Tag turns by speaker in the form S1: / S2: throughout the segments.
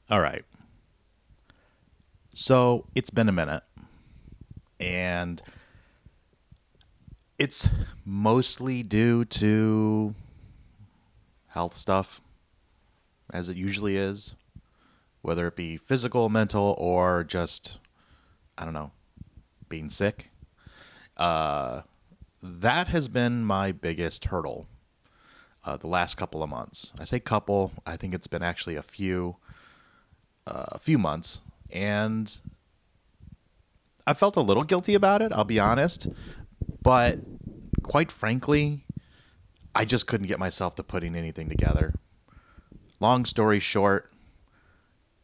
S1: All right. So it's been a minute, and it's mostly due to health stuff, as it usually is, whether it be physical, mental, or just, I don't know, being sick. Uh, that has been my biggest hurdle the last couple of months. I say couple, I think it's been actually a few months, and I felt a little guilty about it, I'll be honest, but quite frankly, I just couldn't get myself to putting anything together. Long story short,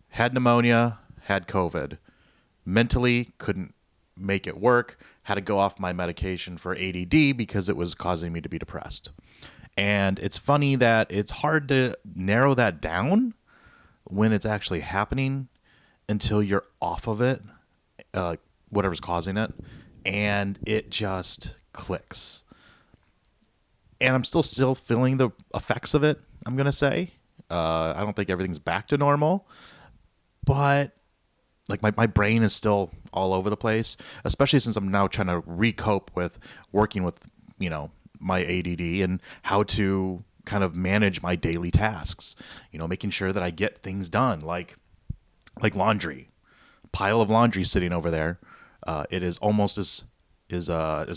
S1: had pneumonia, had COVID. Mentally couldn't make it work, had to go off my medication for ADD because it was causing me to be depressed. And it's funny that it's hard to narrow that down when it's actually happening until you're off of it, whatever's causing it, and it just clicks. And I'm still feeling the effects of it, I'm going to say. I don't think everything's back to normal, but like my brain is still all over the place, especially since I'm now trying to recope with working with, my ADD and how to kind of manage my daily tasks, making sure that I get things done like laundry, pile of laundry sitting over there. It is almost as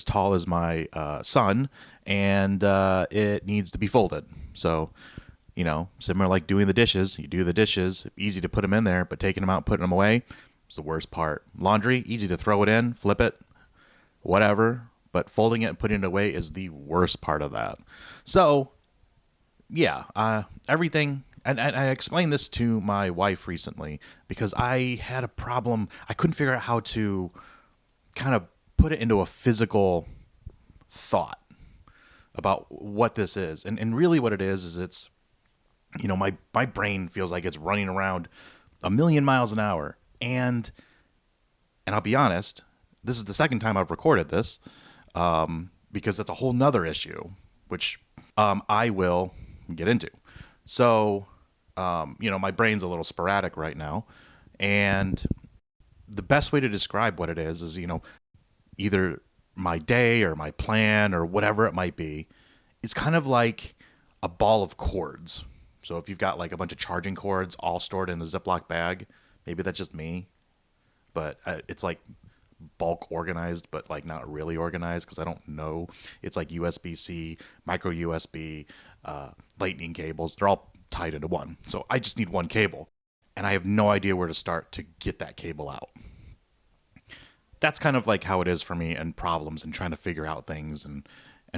S1: tall as my son, and it needs to be folded. So, similar like doing the dishes. You do the dishes, easy to put them in there, but taking them out, putting them away, is the worst part. Laundry, easy to throw it in, flip it, whatever. But folding it and putting it away is the worst part of that. So, yeah, everything. And I explained this to my wife recently because I had a problem. I couldn't figure out how to kind of put it into a physical thought about what this is. And really what it is it's, my brain feels like it's running around a million miles an hour. And I'll be honest, this is the second time I've recorded this, because that's a whole nother issue, which I will get into. So, my brain's a little sporadic right now. And the best way to describe what it is, either my day or my plan or whatever it might be, is kind of like a ball of cords. So if you've got like a bunch of charging cords all stored in a Ziploc bag, maybe that's just me, but it's like bulk organized, but like not really organized because I don't know. It's like USB-C, micro USB, lightning cables. They're all tied into one. So I just need one cable, and I have no idea where to start to get that cable out. That's kind of like how it is for me and problems and trying to figure out things and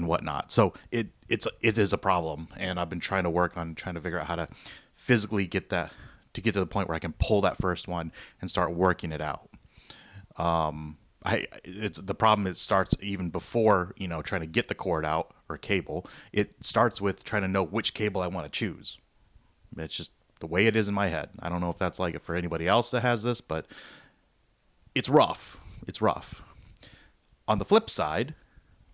S1: whatnot. So it is a problem, and I've been trying to work on trying to figure out how to physically get that to get to the point where I can pull that first one and start working it out. It's the problem. It starts even before trying to get the cord out or cable. It starts with trying to know which cable I want to choose. It's just the way it is in my head. I don't know if that's like it for anybody else that has this, but it's rough. It's rough. On the flip side,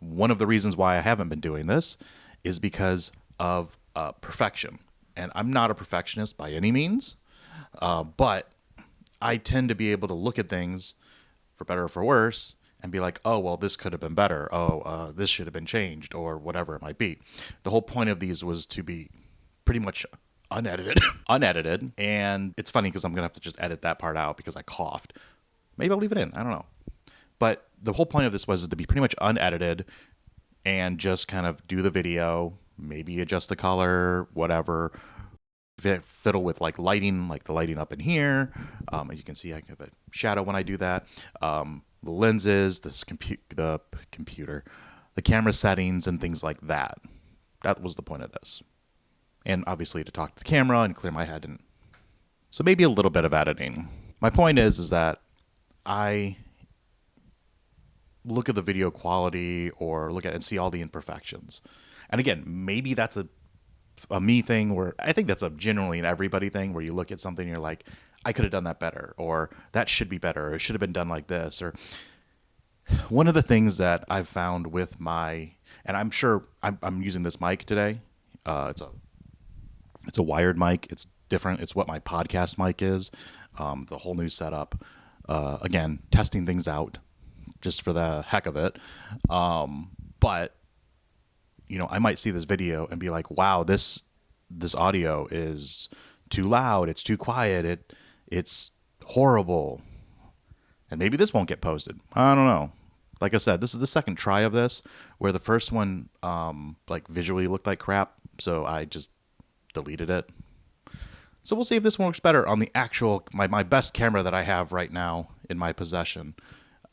S1: one of the reasons why I haven't been doing this is because of perfection. And I'm not a perfectionist by any means, but I tend to be able to look at things, for better or for worse, and be like, oh, well, this could have been better. Oh, this should have been changed, or whatever it might be. The whole point of these was to be pretty much unedited. And it's funny because I'm going to have to just edit that part out because I coughed. Maybe I'll leave it in. I don't know. But the whole point of this was to be pretty much unedited and just kind of do the video, maybe adjust the color, whatever, fiddle with like lighting, like the lighting up in here. As you can see, I have a shadow when I do that. The lenses, the computer, the camera settings, and things like that. That was the point of this. And obviously to talk to the camera and clear my head. And so maybe a little bit of editing. My point is that I look at the video quality or look at it and see all the imperfections. And again, maybe that's a me thing, where I think that's a generally an everybody thing, where you look at something and you're like, I could have done that better, or that should be better, or it should have been done like this. Or one of the things that I've found with and I'm sure I'm using this mic today. It's a wired mic. It's different. It's what my podcast mic is. The whole new setup. Again, testing things out just for the heck of it. But I might see this video and be like, wow, this audio is too loud. It's too quiet. It's horrible. And maybe this won't get posted. I don't know. Like I said, this is the second try of this, where the first one visually looked like crap, so I just deleted it. So we'll see if this one works better on the actual my best camera that I have right now in my possession.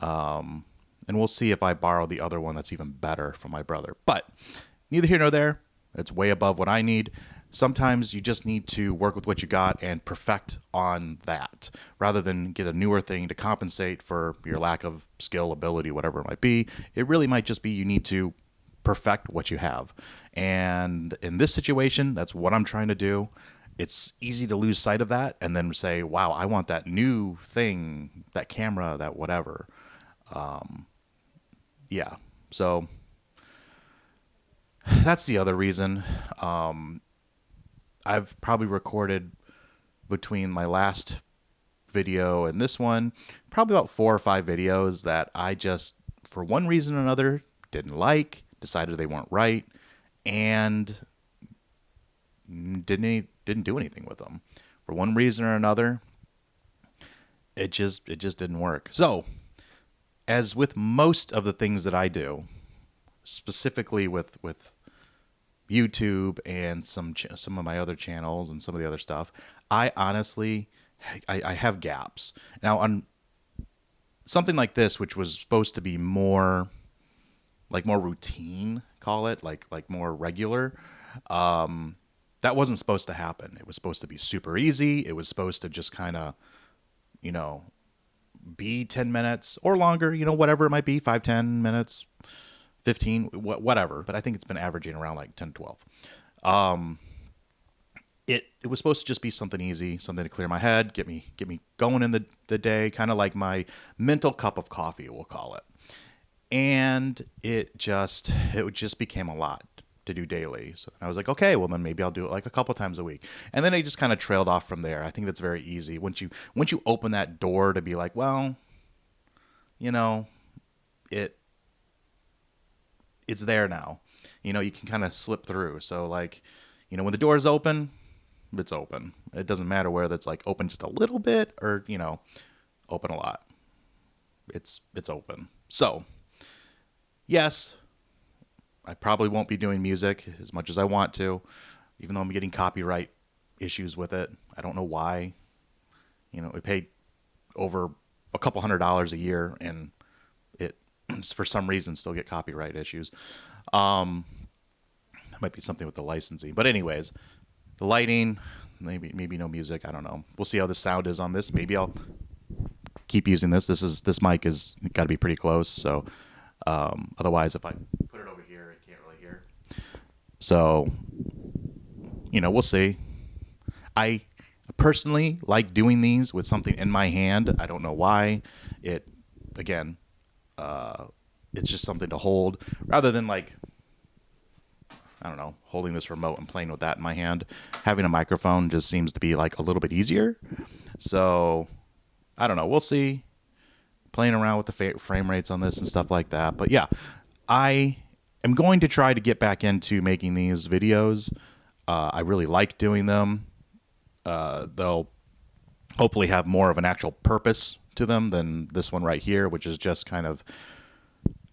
S1: And we'll see if I borrow the other one that's even better from my brother. But neither here nor there. It's way above what I need. Sometimes you just need to work with what you got and perfect on that rather than get a newer thing to compensate for your lack of skill, ability, whatever it might be. It really might just be you need to perfect what you have. And in this situation, that's what I'm trying to do. It's easy to lose sight of that and then say, wow, I want that new thing, that camera, that whatever. Yeah. So that's the other reason. I've probably recorded between my last video and this one, probably about 4 or 5 videos that I just, for one reason or another, didn't like, decided they weren't right, and didn't do anything with them. For one reason or another, it just didn't work. So, as with most of the things that I do, specifically with YouTube and some of my other channels and some of the other stuff, I honestly have gaps. Now on something like this, which was supposed to be more routine, call it like more regular, that wasn't supposed to happen. It was supposed to be super easy. It was supposed to just kind of, be 10 minutes or longer, whatever it might be, 5, 10 minutes, 15, whatever. But I think it's been averaging around like 10, 12. It was supposed to just be something easy, something to clear my head, get me going in the day, kind of like my mental cup of coffee, we'll call it. And it just became a lot to do daily. So I was like, okay, well then maybe I'll do it like a couple times a week. And then I just kind of trailed off from there. I think that's very easy. Once you open that door to be like, well, it's there now. You can kind of slip through. So like, when the door is open, it's open. It doesn't matter whether it's like open just a little bit or, open a lot. It's open. So yes, I probably won't be doing music as much as I want to, even though I'm getting copyright issues with it. I don't know why. We paid over a couple $100 a year, and it for some reason still get copyright issues. It might be something with the licensing, but anyways, the lighting, maybe no music. I don't know. We'll see how the sound is on this. Maybe I'll keep using this. This mic is got to be pretty close. So otherwise, if I put it over here, I can't really hear. So we'll see. I personally like doing these with something in my hand. I don't know why. It's just something to hold rather than holding this remote and playing with that in my hand. Having a microphone just seems to be like a little bit easier. So I don't know. We'll see. Playing around with the frame rates on this and stuff like that. But yeah, I am going to try to get back into making these videos. I really like doing them. They'll hopefully have more of an actual purpose to them than this one right here, which is just kind of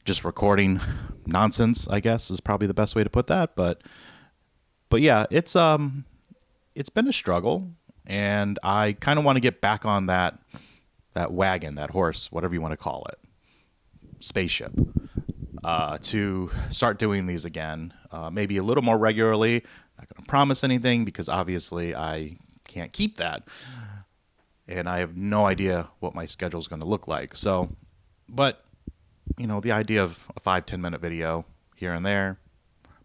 S1: just recording nonsense, I guess, is probably the best way to put that. But yeah, it's been a struggle, and I kind of want to get back on that wagon, that horse, whatever you want to call it, spaceship, to start doing these again, maybe a little more regularly. Not going to promise anything because obviously I can't keep that, and I have no idea what my schedule is going to look like. So, but the idea of a 5-10 minute video here and there,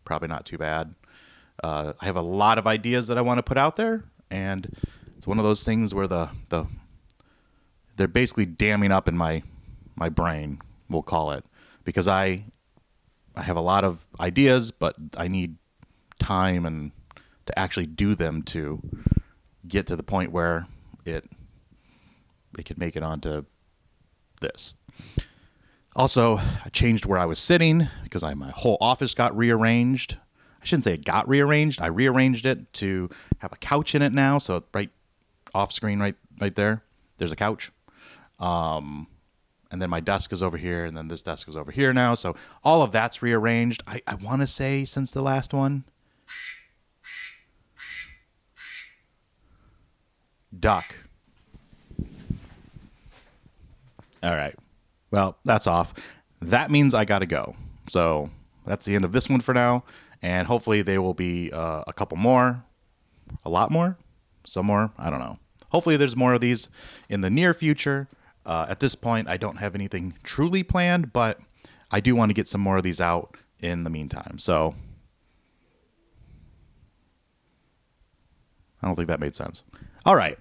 S1: probably not too bad. I have a lot of ideas that I want to put out there, and it's one of those things where they're basically damming up in my brain, we'll call it, because I have a lot of ideas, but I need time and to actually do them to get to the point where it could make it onto this. Also, I changed where I was sitting because my whole office got rearranged. I shouldn't say it got rearranged. I rearranged it to have a couch in it now. So right off screen, right there, there's a couch. And then my desk is over here, and then this desk is over here now. So all of that's rearranged. I want to say since the last one. Duck. All right. Well, that's off. That means I got to go. So that's the end of this one for now. And hopefully there will be a couple more, a lot more, some more. I don't know. Hopefully there's more of these in the near future. At this point, I don't have anything truly planned, but I do want to get some more of these out in the meantime. So I don't think that made sense. All right.